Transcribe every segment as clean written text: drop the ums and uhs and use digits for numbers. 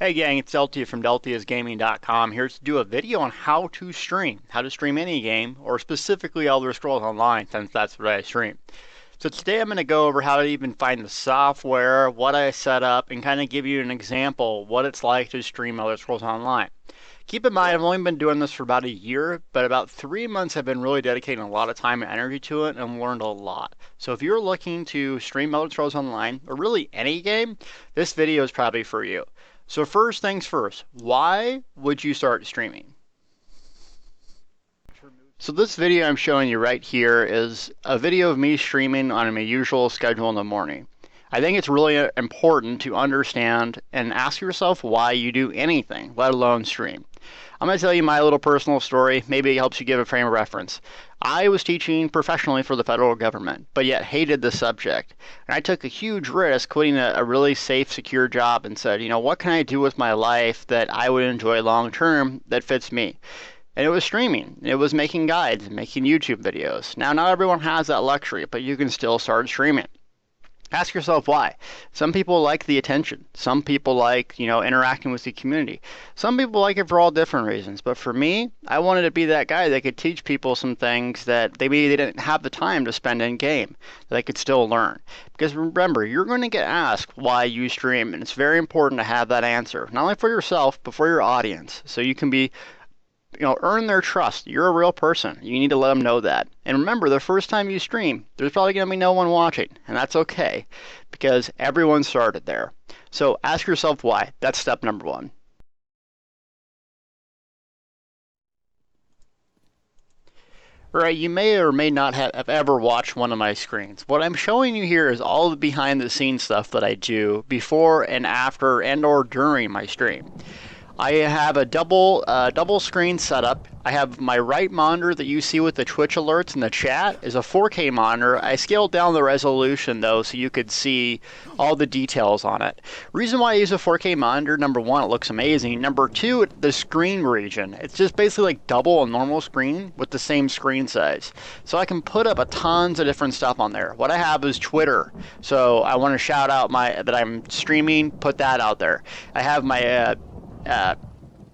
Hey gang, it's Deltia from DeltiasGaming.com here to do a video on how to stream any game, or specifically Elder Scrolls Online, since that's what I stream. So today I'm going to go over how to even find the software, what I set up, and kind of give you an example what it's like to stream Elder Scrolls Online. Keep in mind, I've only been doing this for about a year, but about 3 months I've been really dedicating a lot of time and energy to it and learned a lot. So if you're looking to stream Elder Scrolls Online, or really any game, this video is probably for you. So first things first, why would you start streaming? So this video I'm showing you right here is a video of me streaming on my usual schedule in the morning. I think it's really important to understand and ask yourself why you do anything, let alone stream. I'm going to tell you my little personal story. Maybe it helps you give a frame of reference. I was teaching professionally for the federal government, but yet hated the subject. And I took a huge risk quitting a really safe, secure job and said, what can I do with my life that I would enjoy long term that fits me? And it was streaming. It was making guides, making YouTube videos. Now, not everyone has that luxury, but you can still start streaming. Ask yourself why. Some people like the attention. Some people like, interacting with the community. Some people like it for all different reasons. But for me, I wanted to be that guy that could teach people some things that maybe they didn't have the time to spend in game, that they could still learn. Because remember, you're going to get asked why you stream, and it's very important to have that answer, not only for yourself, but for your audience, so you can be earn their trust. You're a real person. You need to let them know that. And remember, the first time you stream, there's probably going to be no one watching. And that's okay, because everyone started there. So ask yourself why. That's step number one. Right, you may or may not have ever watched one of my screens. What I'm showing you here is all the behind the scenes stuff that I do before and after and or during my stream. I have a double screen setup. I have my right monitor that you see with the Twitch alerts in the chat is a 4K monitor. I scaled down the resolution though so you could see all the details on it. Reason why I use a 4K monitor, number one, it looks amazing. Number two, the screen region. It's just basically like double a normal screen with the same screen size. So I can put up tons of different stuff on there. What I have is Twitter. So I want to shout out that I'm streaming, put that out there. I have my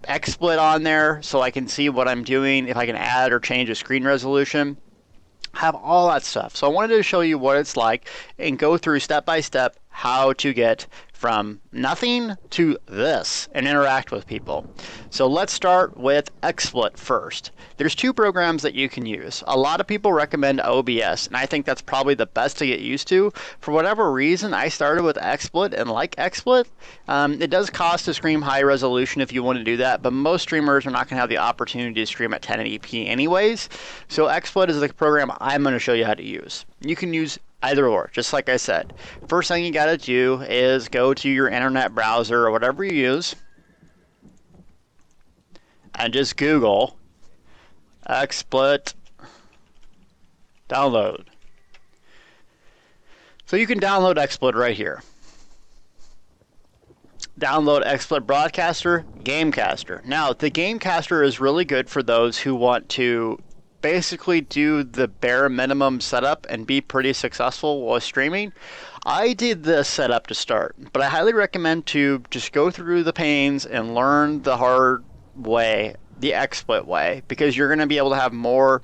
Xsplit on there so I can see what I'm doing, if I can add or change a screen resolution. Have all that stuff. So I wanted to show you what it's like and go through step by step how to get from nothing to this and interact with people. So let's start with Xsplit first. There's two programs that you can use. A lot of people recommend OBS, and I think that's probably the best to get used to. For whatever reason, I started with Xsplit and like Xsplit. It does cost to stream high resolution if you want to do that, but most streamers are not going to have the opportunity to stream at 1080p anyways. So Xsplit is the program I'm going to show you how to use. You can use either or, just like I said. First thing you got to do is go to your internet browser or whatever you use and just Google Xsplit download. So you can download Xsplit right here. Download Xsplit Broadcaster, Gamecaster. Now, the Gamecaster is really good for those who want to basically do the bare minimum setup and be pretty successful while streaming. I did this setup to start, but I highly recommend to just go through the pains and learn the hard way, the Xsplit way, because you're going to be able to have more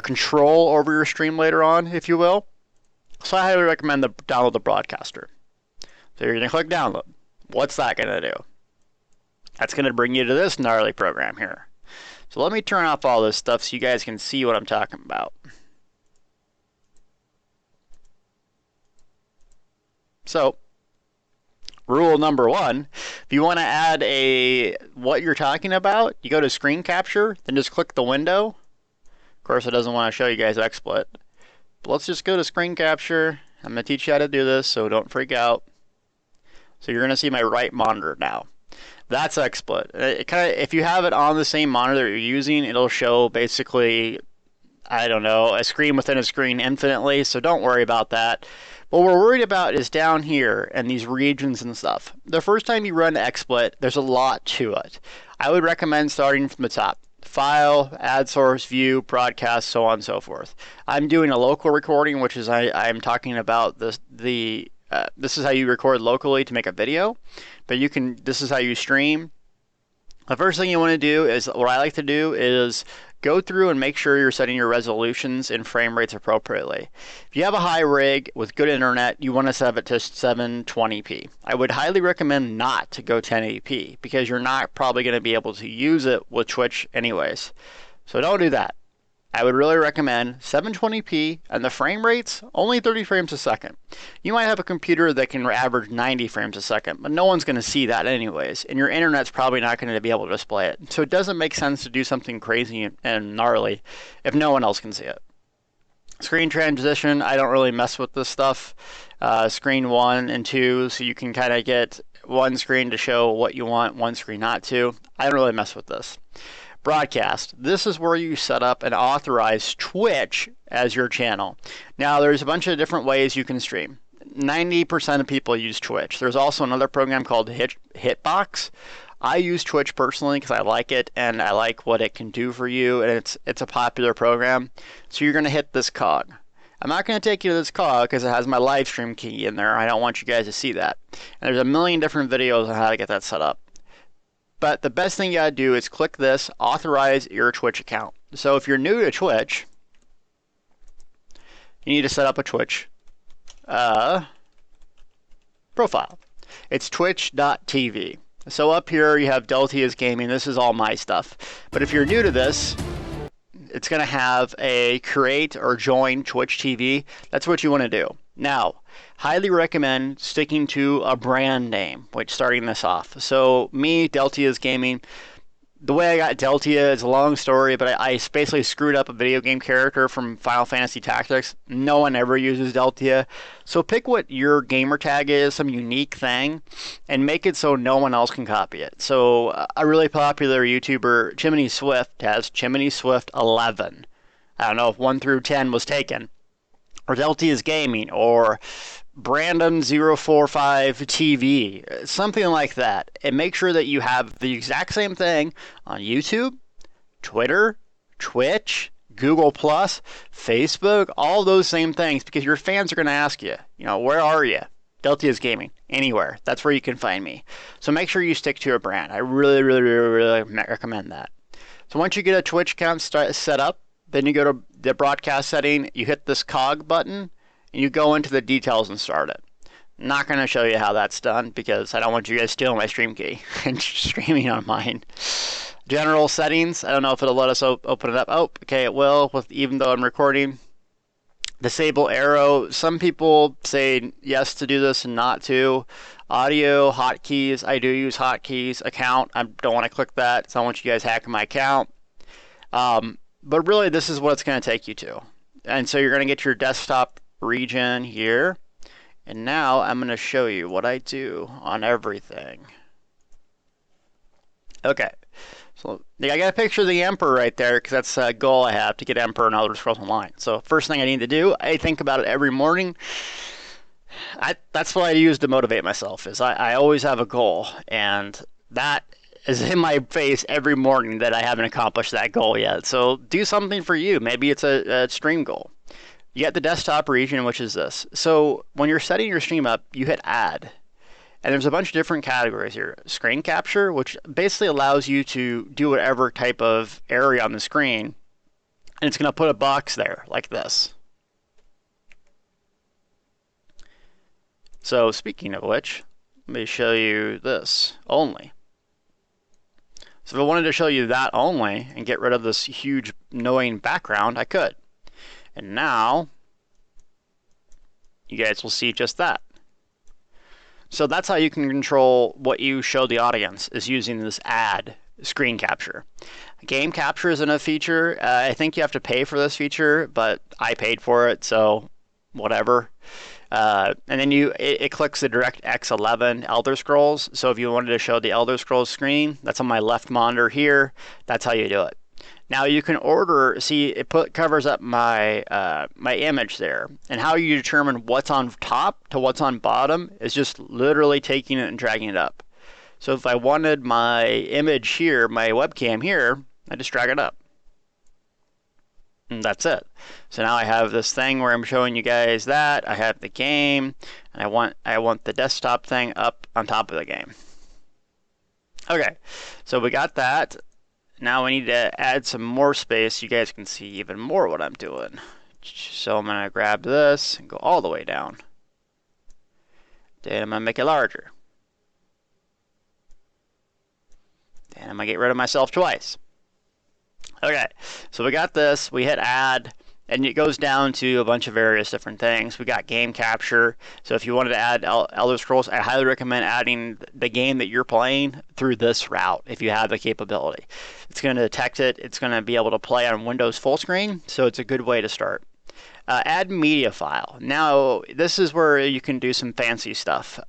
control over your stream later on, if you will. So I highly recommend to download the Broadcaster. So you're going to click download. What's that going to do? That's going to bring you to this gnarly program here. So let me turn off all this stuff so you guys can see what I'm talking about. So, rule number one, if you want to add what you're talking about, you go to screen capture, then just click the window. Of course, it doesn't want to show you guys XSplit. But let's just go to screen capture. I'm going to teach you how to do this, so don't freak out. So you're going to see my right monitor now. That's XSplit. If you have it on the same monitor that you're using, it'll show basically, I don't know, a screen within a screen infinitely, so don't worry about that. What we're worried about is down here and these regions and stuff. The first time you run XSplit, there's a lot to it. I would recommend starting from the top. File, add source, view, broadcast, so on and so forth. I'm doing a local recording, which is I'm talking about the this is how you record locally to make a video, but this is how you stream. The first thing you want to do is, what I like to do is go through and make sure you're setting your resolutions and frame rates appropriately. If you have a high rig with good internet, you want to set it to 720p. I would highly recommend not to go 1080p because you're not probably going to be able to use it with Twitch anyways. So don't do that. I would really recommend 720p and the frame rates only 30 frames a second. You might have a computer that can average 90 frames a second, but no one's going to see that anyways, and your internet's probably not going to be able to display it. So it doesn't make sense to do something crazy and gnarly if no one else can see it. Screen transition, I don't really mess with this stuff. Screen 1 and 2, so you can kind of get one screen to show what you want, one screen not to. I don't really mess with this. Broadcast. This is where you set up and authorize Twitch as your channel. Now, there's a bunch of different ways you can stream. 90% of people use Twitch. There's also another program called Hitbox. I use Twitch personally because I like it and I like what it can do for you, and it's a popular program. So you're going to hit this cog. I'm not going to take you to this cog because it has my live stream key in there. I don't want you guys to see that. And there's a million different videos on how to get that set up. But the best thing you gotta do is click this, authorize your Twitch account. So if you're new to Twitch, you need to set up a Twitch profile. It's twitch.tv. So up here you have Deltia's Gaming. This is all my stuff. But if you're new to this, it's going to have a create or join Twitch TV. That's what you want to do. Now, highly recommend sticking to a brand name, which starting this off. So me, Deltia's Gaming. The way I got Deltia is a long story, but I basically screwed up a video game character from Final Fantasy Tactics. No one ever uses Deltia. So pick what your gamer tag is, some unique thing, and make it so no one else can copy it. So a really popular YouTuber, Chimney Swift, has Chimney Swift 11. I don't know if 1 through 10 was taken. Or Deltia's Gaming, or Brandon045 TV, something like that. And make sure that you have the exact same thing on YouTube, Twitter, Twitch, Google+, Facebook, all those same things, because your fans are going to ask you, where are you? Deltia's Gaming, anywhere. That's where you can find me. So make sure you stick to a brand. I really, really, really, really recommend that. So once you get a Twitch account set up, then you go to the broadcast setting, you hit this cog button, and you go into the details and start it. I'm not going to show you how that's done because I don't want you guys stealing my stream key and streaming on mine. General settings, I don't know if it'll let us open it up. Oh, okay, it will, even though I'm recording. Disable arrow. Some people say yes to do this and not to. Audio, hotkeys, I do use hotkeys. Account, I don't want to click that, so I don't want you guys hacking my account. But really, this is what it's going to take you to. And so you're going to get your desktop region here. And now I'm going to show you what I do on everything. Okay. So I got a picture of the Emperor right there because that's a goal I have to get Emperor in Elder Scrolls Online. So first thing I need to do, I think about it every morning. That's what I use to motivate myself, is I always have a goal. And that is in my face every morning that I haven't accomplished that goal yet. So do something for you. Maybe it's a stream goal. You got the desktop region, which is this. So when you're setting your stream up, you hit add. And there's a bunch of different categories here. Screen capture, which basically allows you to do whatever type of area on the screen. And it's going to put a box there like this. So speaking of which, let me show you this only. So if I wanted to show you that only and get rid of this huge annoying background, I could. And now you guys will see just that. So that's how you can control what you show the audience, is using this add screen capture. Game capture isn't a feature. I think you have to pay for this feature, but I paid for it, so whatever. And then it clicks the DirectX 11 Elder Scrolls. So if you wanted to show the Elder Scrolls screen, that's on my left monitor here. That's how you do it. Now you can covers up my my image there, and how you determine what's on top to what's on bottom is just literally taking it and dragging it up. So if I wanted my image here, my webcam here, I just drag it up. And that's it. So now I have this thing where I'm showing you guys that. I have the game, and I want the desktop thing up on top of the game. Okay, so we got that. Now we need to add some more space so you guys can see even more what I'm doing. So I'm going to grab this and go all the way down. Then I'm going to make it larger. Then I'm going to get rid of myself twice. Okay, so we got this. We hit add, and it goes down to a bunch of various different things. We got game capture. So if you wanted to add Elder Scrolls, I highly recommend adding the game that you're playing through this route if you have the capability. It's going to detect it. It's going to be able to play on Windows full screen, so it's a good way to start. Add media file. Now, this is where you can do some fancy stuff.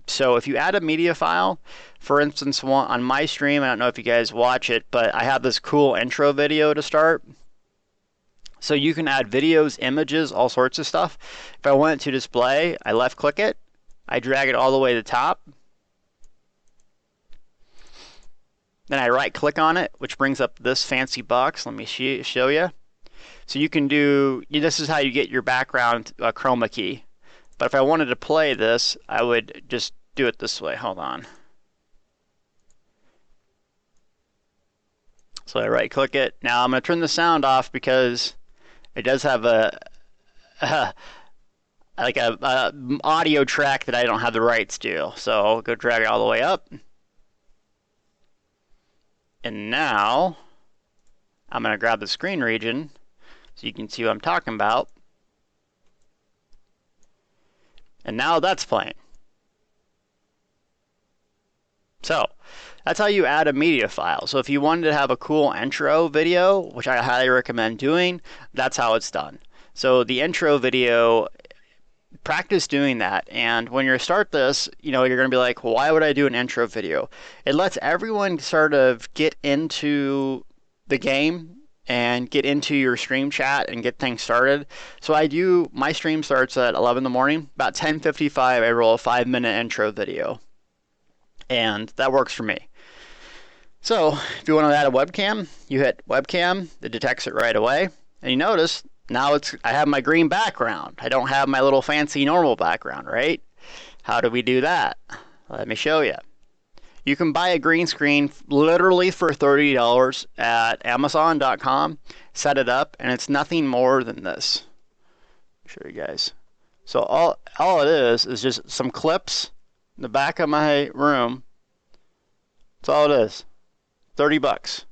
So if you add a media file, for instance, on my stream, I don't know if you guys watch it, but I have this cool intro video to start. So you can add videos, images, all sorts of stuff. If I want it to display, I left click it, I drag it all the way to the top. Then I right click on it, which brings up this fancy box. Let me show you. So you can do, this is how you get your background chroma key. But if I wanted to play this, I would just do it this way. Hold on. So I right click it. Now I'm going to turn the sound off because it does have a audio track that I don't have the rights to. So I'll go drag it all the way up. And now I'm going to grab the screen region so you can see what I'm talking about. And now that's playing. So that's how you add a media file. So if you wanted to have a cool intro video, which I highly recommend doing, that's how it's done. So the intro video, practice doing that. And when you start this, you're going to be like, well, why would I do an intro video? It lets everyone sort of get into the game and get into your stream chat and get things started. So my stream starts at 11 in the morning. About 10:55, I roll a 5-minute intro video. And that works for me. So if you want to add a webcam, you hit webcam, it detects it right away. And you notice now I have my green background. I don't have my little fancy normal background, right? How do we do that? Let me show you. You can buy a green screen literally for $30 at Amazon.com, set it up, and it's nothing more than this. I'll show you guys. So all it is just some clips in the back of my room. That's all it is. $30.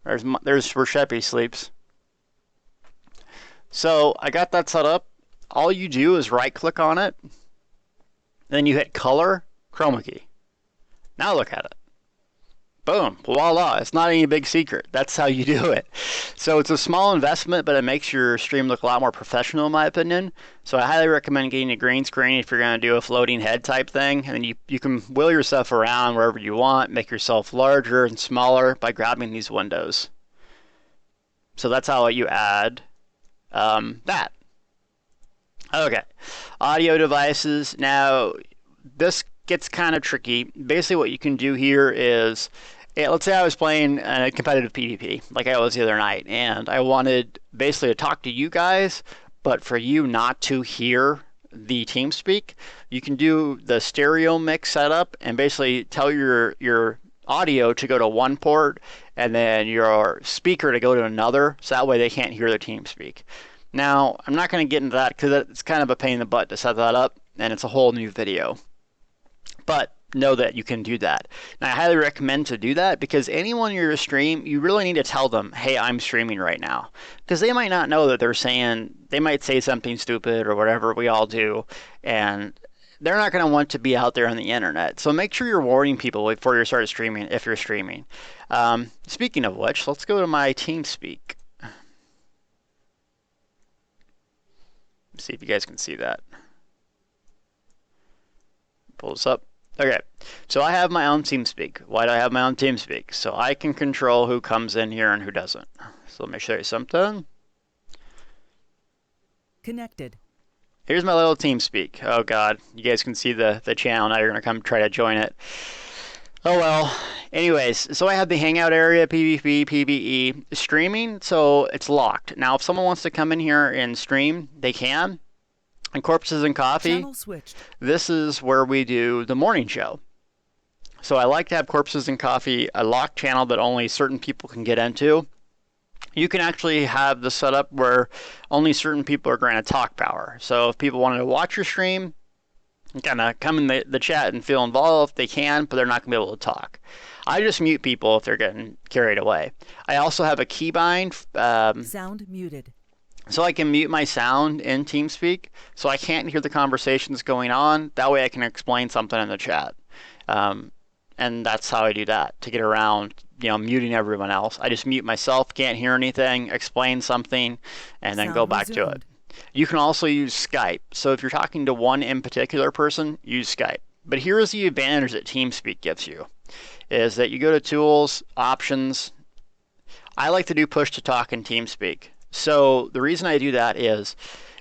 There's where Sheppy sleeps. So I got that set up. All you do is right click on it. Then you hit color, chroma key. Now look at it. Boom, voila. It's not any big secret. That's how you do it. So it's a small investment, but it makes your stream look a lot more professional in my opinion. So I highly recommend getting a green screen if you're going to do a floating head type thing. And then you can wheel yourself around wherever you want, make yourself larger and smaller by grabbing these windows. So that's how you add that. Okay, audio devices. Now, this gets kind of tricky. Basically, what you can do here is, let's say I was playing a competitive PvP, like I was the other night, and I wanted basically to talk to you guys, but for you not to hear the TeamSpeak, you can do the stereo mix setup and basically tell your audio to go to one port and then your speaker to go to another, so that way they can't hear the TeamSpeak. Now, I'm not going to get into that because it's kind of a pain in the butt to set that up, and it's a whole new video. But know that you can do that. And I highly recommend to do that because anyone in your stream, you really need to tell them, hey, I'm streaming right now. Because they might not know that they might say something stupid or whatever we all do, and they're not going to want to be out there on the internet. So make sure you're warning people before you start streaming if you're streaming. Speaking of which, let's go to my TeamSpeak. See if you guys can see that. Pull this up. Okay, so I have my own TeamSpeak. Why do I have my own TeamSpeak? So I can control who comes in here and who doesn't. So let me show you something. Connected. Here's my little TeamSpeak. Oh God, you guys can see the channel. Now you're gonna come try to join it. Oh well. Anyways, so I have the hangout area, PvP, PvE, streaming, so it's locked. Now, if someone wants to come in here and stream, they can. And Corpses and Coffee, Channel switched. this is where we do the morning show. So I like to have Corpses and Coffee a locked channel that only certain people can get into. You can actually have the setup where only certain people are granted talk power. So if people wanted to watch your stream, kind of come in the chat and feel involved, they can, but they're not going to be able to talk. I just mute people if they're getting carried away. I also have a keybind. Sound muted. So I can mute my sound in TeamSpeak, so I can't hear the conversations going on. That way I can explain something in the chat. And that's how I do that, to get around, muting everyone else. I just mute myself, can't hear anything, explain something, and then go back to it. You can also use Skype. So if you're talking to one in particular person, use Skype. But here is the advantage that TeamSpeak gives you, is that you go to Tools, Options. I like to do Push to Talk in TeamSpeak. So the reason I do that is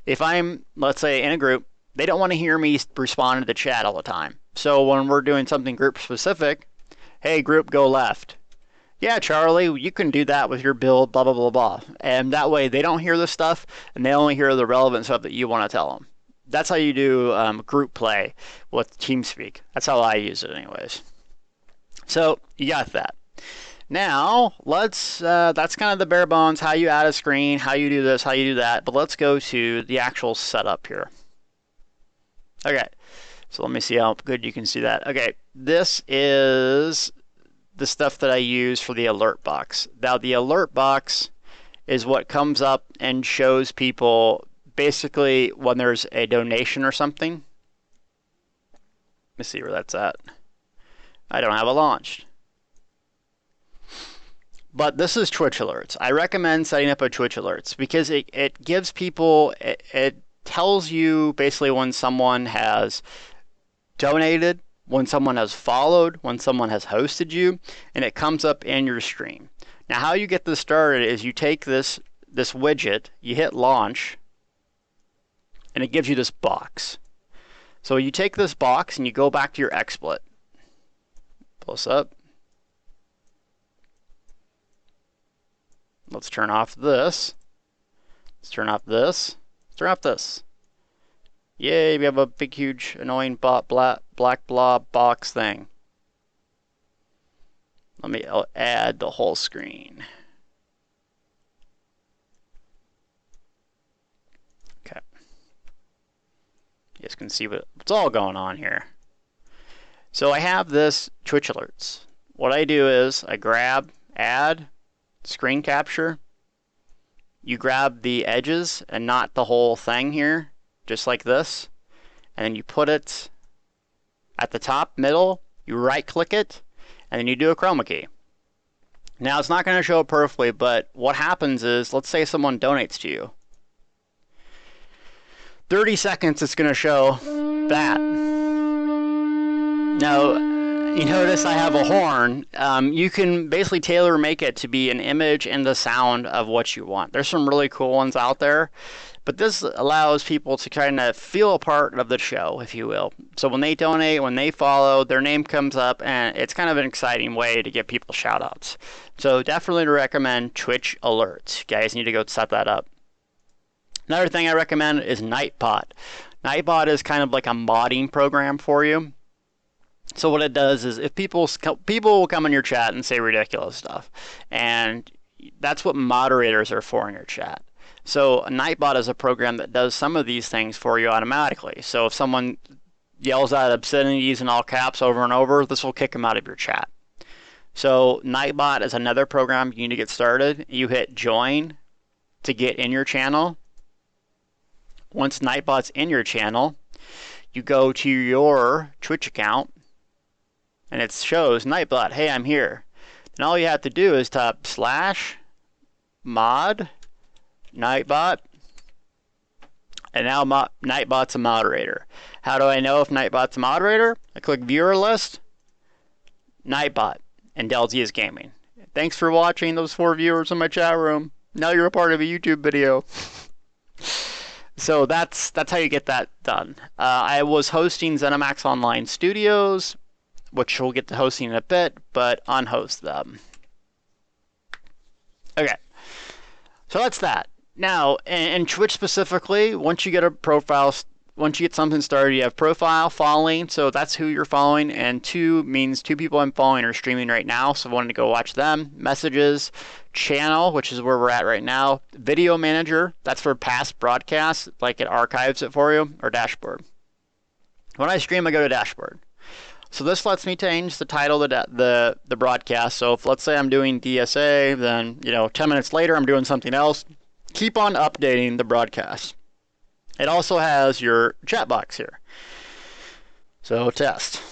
if I'm, let's say, in a group, they don't want to hear me respond to the chat all the time. So when we're doing something group specific, hey, group, go left. Yeah, Charlie, you can do that with your build, blah, blah, blah, blah. And that way they don't hear the stuff, and they only hear the relevant stuff that you want to tell them. That's how you do group play with TeamSpeak. That's how I use it anyways. So you got that. Now, that's kind of the bare bones, how you add a screen, how you do this, how you do that. But let's go to the actual setup here. Okay, so let me see how good you can see that. Okay, this is the stuff that I use for the alert box. Now, the alert box is what comes up and shows people basically when there's a donation or something. Let me see where that's at. I don't have it launched. But this is Twitch alerts. I recommend setting up a Twitch alerts because it gives people, it tells you basically when someone has donated, when someone has followed, when someone has hosted you, and it comes up in your stream. Now, how you get this started is you take this widget, you hit launch, and it gives you this box. So you take this box and you go back to your XSplit. Pull this up. Let's turn off this. Let's turn off this. Let's turn off this. Yay, we have a big, huge, annoying black blob box thing. Let me add the whole screen. Okay. You guys can see what's all going on here. So I have this Twitch alerts. What I do is I grab, add, screen capture. You grab the edges and not the whole thing here, just like this. And then you put it at the top, middle, you right click it, and then you do a chroma key. Now it's not going to show it perfectly, but what happens is, let's say someone donates to you. 30 seconds it's going to show that. Now, you notice I have a horn. You can basically tailor make it to be an image and the sound of what you want. There's some really cool ones out there, but this allows people to kind of feel a part of the show, if you will. So when they donate, when they follow, their name comes up, and it's kind of an exciting way to get people shout outs. So definitely recommend Twitch alerts. You guys need to go set that up. Another thing I recommend is Nightbot. Nightbot is kind of like a modding program for you. So what it does is if people will come in your chat and say ridiculous stuff, and that's what moderators are for in your chat. So Nightbot is a program that does some of these things for you automatically. So if someone yells out obscenities in all caps over and over, this will kick them out of your chat. So Nightbot is another program you need to get started. You hit join to get in your channel. Once Nightbot's in your channel, you go to your Twitch account, and it shows Nightbot, hey, I'm here. And all you have to do is type /mod Nightbot, and now Nightbot's a moderator. How do I know if Nightbot's a moderator? I click viewer list, Nightbot, and Delzia's Gaming. Thanks for watching, those 4 viewers in my chat room. Now you're a part of a YouTube video. So that's how you get that done. I was hosting ZeniMax Online Studios. which we'll get to hosting in a bit, but unhost them. Okay, so that's that. Now, in Twitch specifically, once you get a profile, once you get something started, you have profile, following, so that's who you're following, and two means two people I'm following are streaming right now, so I wanted to go watch them. Messages, channel, which is where we're at right now. Video manager, that's for past broadcasts, like it archives it for you, or dashboard. When I stream, I go to dashboard. So this lets me change the title of the broadcast. So if, let's say, I'm doing DSA, then 10 minutes later I'm doing something else. Keep on updating the broadcast. It also has your chat box here. So test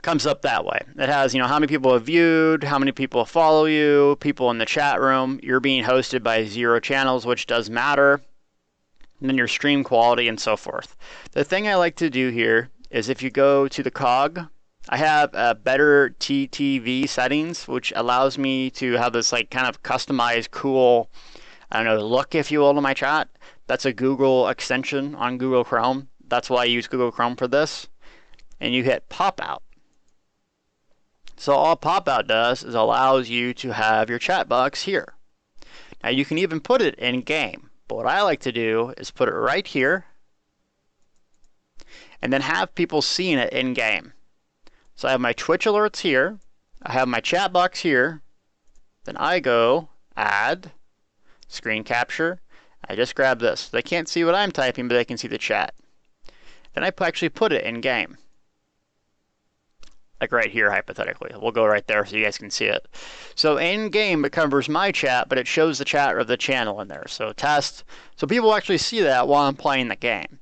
comes up that way. It has how many people have viewed, how many people follow you, people in the chat room. You're being hosted by 0 channels, which does matter. And then your stream quality and so forth. The thing I like to do here is if you go to the cog, I have a better TTV settings, which allows me to have this like kind of customized, cool, I don't know, look, if you will, to my chat. That's a Google extension on Google Chrome. That's why I use Google Chrome for this. And you hit pop out. So all pop out does is allows you to have your chat box here. Now you can even put it in game. But what I like to do is put it right here and then have people seeing it in game. So I have my Twitch alerts here. I have my chat box here. Then I go add, screen capture. I just grab this. They can't see what I'm typing, but they can see the chat. Then I actually put it in game. Like right here, hypothetically. We'll go right there so you guys can see it. So in game, it covers my chat, but it shows the chat of the channel in there. So test. So people actually see that while I'm playing the game.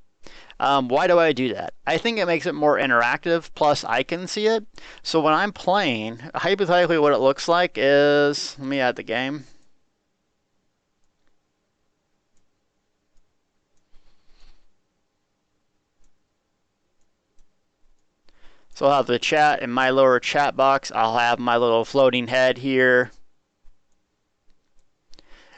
Why do I do that? I think it makes it more interactive, plus I can see it. So when I'm playing, hypothetically what it looks like is, let me add the game. So I'll have the chat in my lower chat box. I'll have my little floating head here.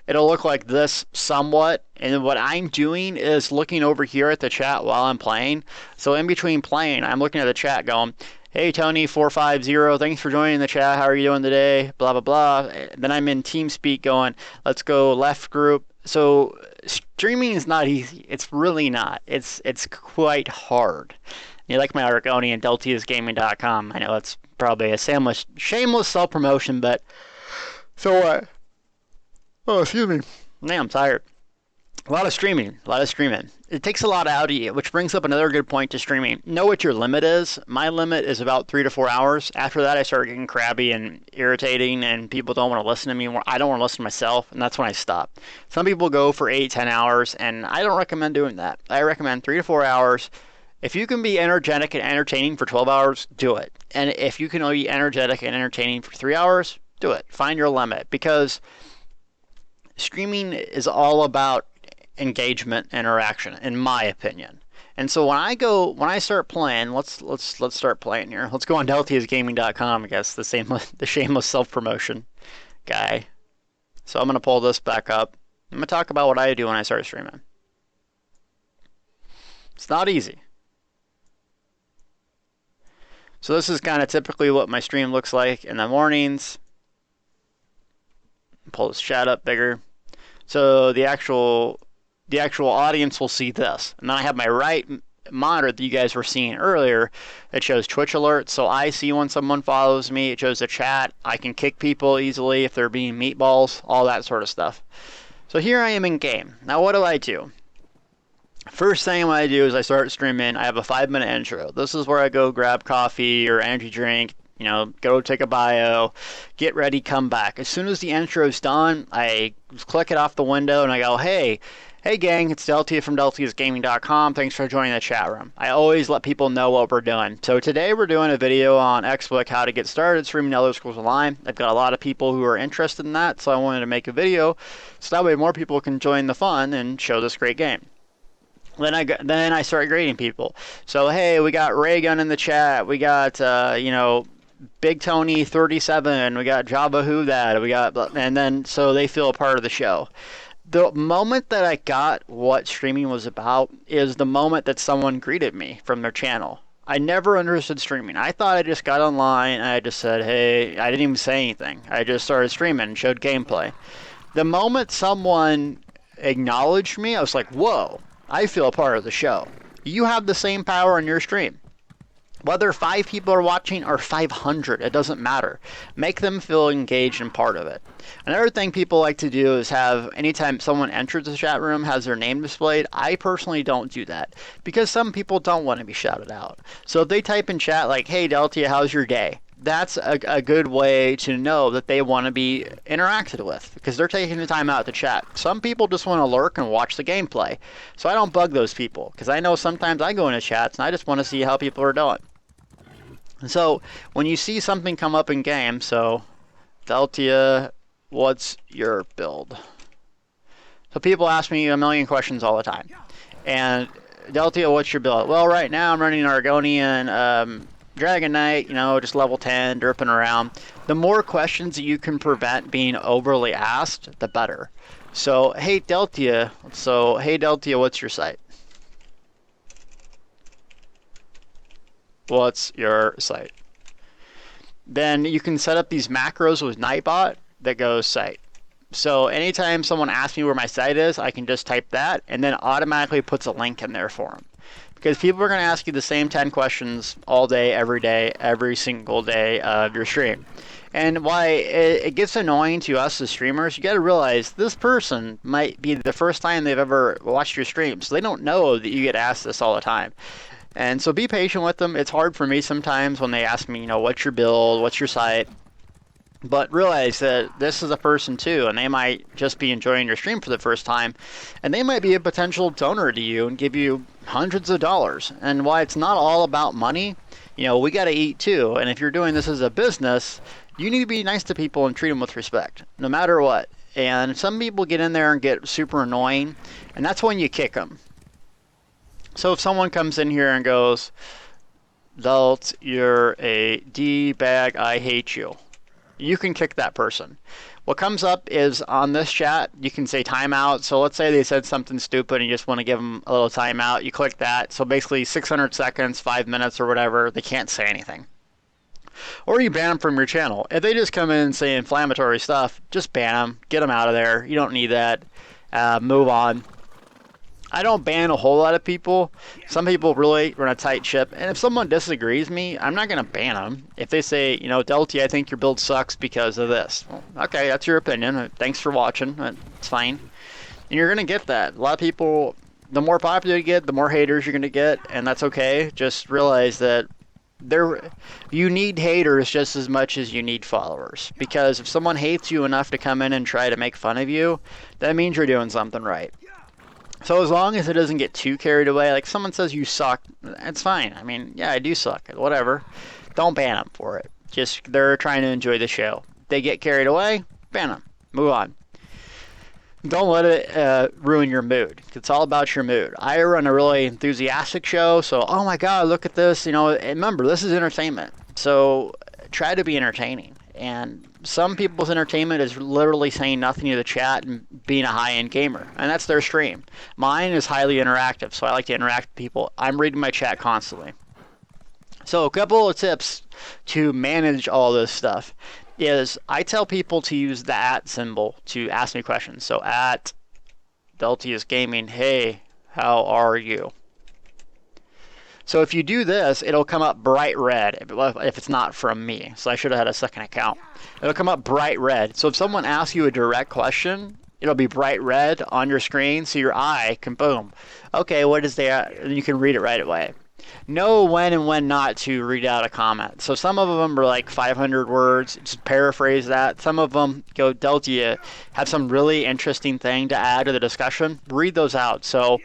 It'll look like this somewhat, and what I'm doing is looking over here at the chat while I'm playing. So in between playing, I'm looking at the chat going, hey Tony450, thanks for joining the chat, how are you doing today, blah blah blah. Then I'm in TeamSpeak going, let's go left group. So streaming is not easy. It's really not. It's quite hard. You like my Argonian, deltiasgaming.com. I know it's probably a shameless self-promotion, but so what? Oh, excuse me. Man, I'm tired. A lot of streaming. It takes a lot out of you, which brings up another good point to streaming. Know what your limit is. My limit is about 3 to 4 hours. After that, I start getting crabby and irritating, and people don't want to listen to me anymore. I don't want to listen to myself, and that's when I stop. Some people go for 8, 10 hours, and I don't recommend doing that. I recommend 3 to 4 hours. If you can be energetic and entertaining for 12 hours, do it. And if you can be energetic and entertaining for 3 hours, do it. Find your limit, because streaming is all about engagement, interaction, in my opinion. And so when I start playing, let's start playing here. Let's go on deltiasgaming.com, I guess, the shameless self-promotion guy. So I'm gonna pull this back up. I'm gonna talk about what I do when I start streaming. It's not easy. So this is kind of typically what my stream looks like in the mornings. Pull this chat up bigger. So the actual audience will see this. And then I have my right monitor that you guys were seeing earlier. It shows Twitch alerts. So I see when someone follows me. It shows the chat. I can kick people easily if they're being meatballs, all that sort of stuff. So here I am in game. Now what do? First thing I do is I start streaming. I have a 5-minute intro. This is where I go grab coffee or energy drink, go take a bio, get ready, come back. As soon as the intro is done, I click it off the window and I go, hey gang, it's Deltia from deltiasgaming.com. Thanks for joining the chat room. I always let people know what we're doing. So today we're doing a video on Xsplit, how to get started streaming Elder Scrolls Online. I've got a lot of people who are interested in that, so I wanted to make a video so that way more people can join the fun and show this great game. Then I start grading people. So hey, we got Raygun in the chat. We got Big Tony 37. We got Java Who That. And then so they feel a part of the show. The moment that I got what streaming was about is the moment that someone greeted me from their channel. I never understood streaming. I thought I just got online and I just said, hey, I didn't even say anything. I just started streaming and showed gameplay. The moment someone acknowledged me, I was like, whoa, I feel a part of the show. You have the same power in your stream. Whether 5 people are watching or 500, it doesn't matter. Make them feel engaged and part of it. Another thing people like to do is have, anytime someone enters the chat room, has their name displayed. I personally don't do that because some people don't want to be shouted out. So if they type in chat like, hey Delta, how's your day? That's a good way to know that they want to be interacted with because they're taking the time out to chat. Some people just want to lurk and watch the gameplay. So I don't bug those people because I know sometimes I go into chats and I just want to see how people are doing. So when you see something come up in game, so Deltia, what's your build? So people ask me a million questions all the time. And Deltia, what's your build? Well, right now I'm running Argonian Dragon Knight, just level 10, derping around. The more questions that you can prevent being overly asked, the better. So, hey Deltia, what's your site? What's your site? Then you can set up these macros with Nightbot that goes site. So anytime someone asks me where my site is, I can just type that and then automatically puts a link in there for them. Because people are going to ask you the same 10 questions all day, every single day of your stream. And why it gets annoying to us as streamers, you got to realize this person might be the first time they've ever watched your stream, so they don't know that you get asked this all the time. And so be patient with them. It's hard for me sometimes when they ask me, what's your build, what's your site. But realize that this is a person too, and they might just be enjoying your stream for the first time, and they might be a potential donor to you and give you hundreds of dollars. And why it's not all about money, we got to eat too. And if you're doing this as a business, you need to be nice to people and treat them with respect, no matter what. And some people get in there and get super annoying, and that's when you kick them. So if someone comes in here and goes, Dalt, you're a D-bag, I hate you, you can kick that person. What comes up is on this chat, you can say timeout. So let's say they said something stupid and you just want to give them a little timeout. You click that. So basically 600 seconds, 5 minutes or whatever, they can't say anything. Or you ban them from your channel. If they just come in and say inflammatory stuff, just ban them. Get them out of there. You don't need that. Move on. I don't ban a whole lot of people. Some people really run a tight ship. And if someone disagrees with me, I'm not going to ban them. If they say, Delty, I think your build sucks because of this. Well, okay, that's your opinion. Thanks for watching. It's fine. And you're going to get that. A lot of people, the more popular you get, the more haters you're going to get. And that's okay. Just realize that you need haters just as much as you need followers. Because if someone hates you enough to come in and try to make fun of you, that means you're doing something right. So as long as it doesn't get too carried away, like someone says you suck, it's fine. I mean, yeah, I do suck. Whatever. Don't ban them for it. Just, they're trying to enjoy the show. They get carried away, ban them. Move on. Don't let it ruin your mood. It's all about your mood. I run a really enthusiastic show, so, oh my God, look at this. Remember, this is entertainment. So try to be entertaining. And some people's entertainment is literally saying nothing to the chat and being a high-end gamer. And that's their stream. Mine is highly interactive, so I like to interact with people. I'm reading my chat constantly. So a couple of tips to manage all this stuff is I tell people to use the @ symbol to ask me questions. So @Deltius Gaming, hey, how are you? So if you do this, it'll come up bright red if it's not from me. So I should have had a second account. It'll come up bright red. So if someone asks you a direct question, it'll be bright red on your screen so your eye can boom. Okay, what is that? And you can read it right away. Know when and when not to read out a comment. So some of them are like 500 words. Just paraphrase that. Some of them go, Deltia, have some really interesting thing to add to the discussion. Read those out. So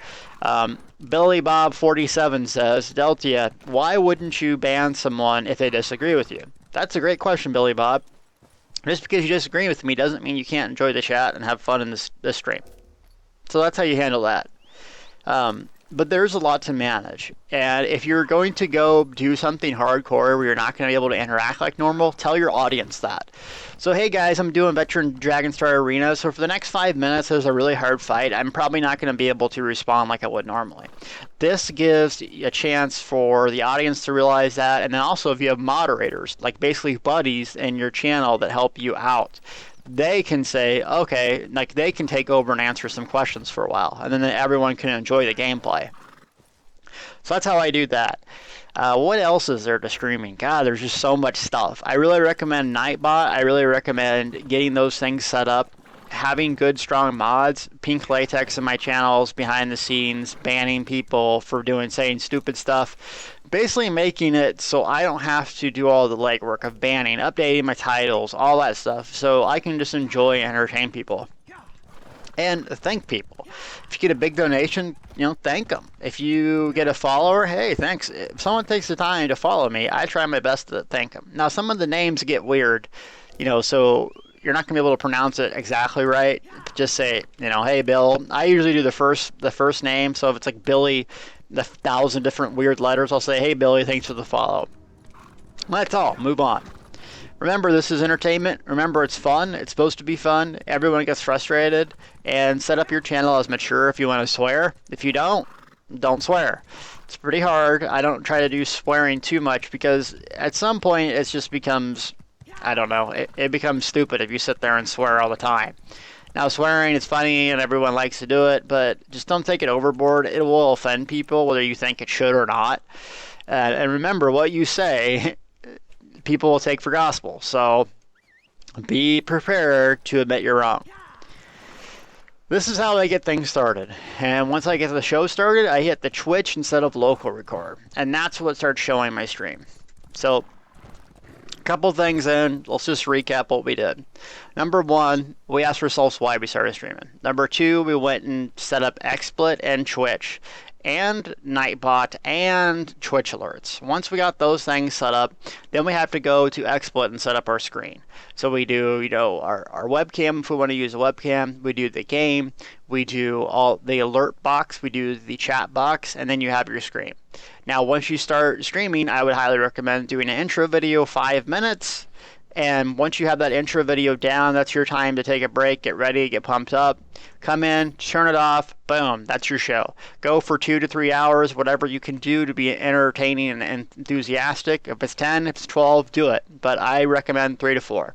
Billy Bob 47 says, Deltia, why wouldn't you ban someone if they disagree with you? That's a great question, Billy Bob. Just because you disagree with me doesn't mean you can't enjoy the chat and have fun in this stream. So that's how you handle that. but there's a lot to manage. And if you're going to go do something hardcore where you're not going to be able to interact like normal, tell your audience that. So, hey guys, I'm doing Veteran Dragonstar Arena, so for the next 5 minutes, there's a really hard fight. I'm probably not going to be able to respond like I would normally. This gives a chance for the audience to realize that, and then also if you have moderators, like basically buddies in your channel that help you out, they can say, okay, like they can take over and answer some questions for a while, and then everyone can enjoy the gameplay. So that's how I do that. What else is there to streaming? God, there's just so much stuff. I really recommend Nightbot. I really recommend getting those things set up, having good, strong mods. Pink Latex in my channels, behind the scenes, banning people for saying stupid stuff. Basically making it so I don't have to do all the legwork of banning, updating my titles, all that stuff, so I can just enjoy and entertain people. And thank people. If you get a big donation, thank them. If you get a follower, hey, thanks. If someone takes the time to follow me, I try my best to thank them. Now, some of the names get weird, so you're not going to be able to pronounce it exactly right. Just say, hey, Bill. I usually do the first name, so if it's like Billy, the 1,000 different weird letters, I'll say, hey, Billy, thanks for the follow. That's all. Move on. Remember, this is entertainment. Remember, it's fun. It's supposed to be fun. Everyone gets frustrated. And set up your channel as mature if you want to swear. If you don't swear. It's pretty hard. I don't try to do swearing too much because at some point it just becomes, I don't know, it becomes stupid if you sit there and swear all the time. Now, swearing is funny and everyone likes to do it, but just don't take it overboard. It will offend people whether you think it should or not. And remember, what you say people will take for gospel. So be prepared to admit you're wrong. This is how I get things started. And once I get the show started, I hit the Twitch instead of local record. And that's what starts showing my stream. So a couple things in. Let's just recap what we did. Number one, we asked ourselves why we started streaming. Number two, we went and set up Xsplit and Twitch, and Nightbot, and Twitch alerts. Once we got those things set up, then we have to go to XSplit and set up our screen. So we do, our webcam if we want to use a webcam. We do the game. We do all the alert box. We do the chat box, and then you have your screen. Now, once you start streaming, I would highly recommend doing an intro video, 5 minutes. And once you have that intro video down, that's your time to take a break, get ready, get pumped up, come in, turn it off, boom, that's your show. Go for 2 to 3 hours, whatever you can do to be entertaining and enthusiastic. If it's 10, if it's 12, do it. But I recommend 3 to 4.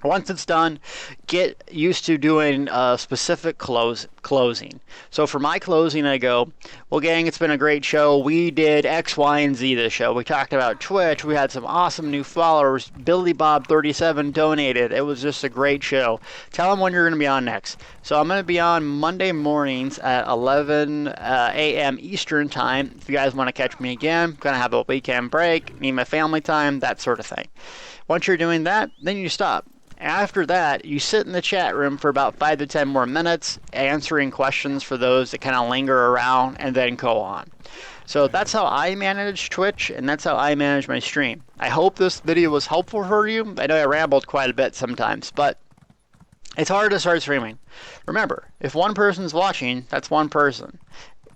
Once it's done, get used to doing a specific closing. So for my closing, I go, well, gang, it's been a great show. We did X, Y, and Z this show. We talked about Twitch. We had some awesome new followers. Billy Bob 37 donated. It was just a great show. Tell them when you're going to be on next. So I'm going to be on Monday mornings at 11 a.m. Eastern time. If you guys want to catch me again, I'm going to have a weekend break, need my family time, that sort of thing. Once you're doing that, then you stop. After that, you sit in the chat room for about 5 to 10 more minutes, answering questions for those that kind of linger around, and then go on. So that's how I manage Twitch, and that's how I manage my stream. I hope this video was helpful for you. I know I rambled quite a bit sometimes, but it's hard to start streaming. Remember, if one person's watching, that's one person.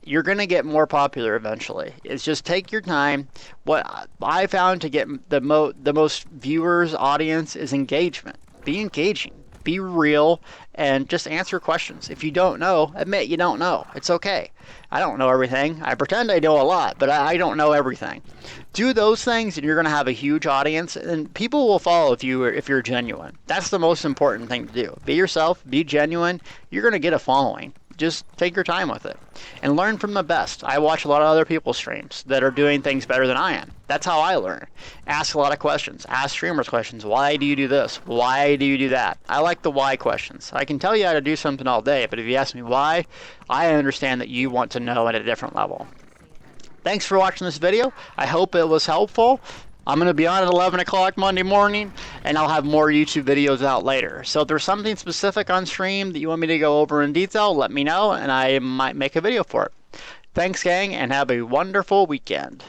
You're going to get more popular eventually. It's just take your time. What I found to get the most viewers, audience, is engagement. Be engaging. Be real. And just answer questions. If you don't know, admit you don't know. It's okay. I don't know everything. I pretend I know a lot, but I don't know everything. Do those things and you're going to have a huge audience, and people will follow if you're genuine. That's the most important thing to do. Be yourself. Be genuine. You're going to get a following. Just take your time with it and learn from the best. I watch a lot of other people's streams that are doing things better than I am. That's how I learn. Ask a lot of questions. Ask streamers questions. Why do you do this? Why do you do that? I like the why questions. I can tell you how to do something all day, but if you ask me why, I understand that you want to know at a different level. Thanks for watching this video. I hope it was helpful. I'm going to be on at 11 o'clock Monday morning, and I'll have more YouTube videos out later. So if there's something specific on stream that you want me to go over in detail, let me know, and I might make a video for it. Thanks, gang, and have a wonderful weekend.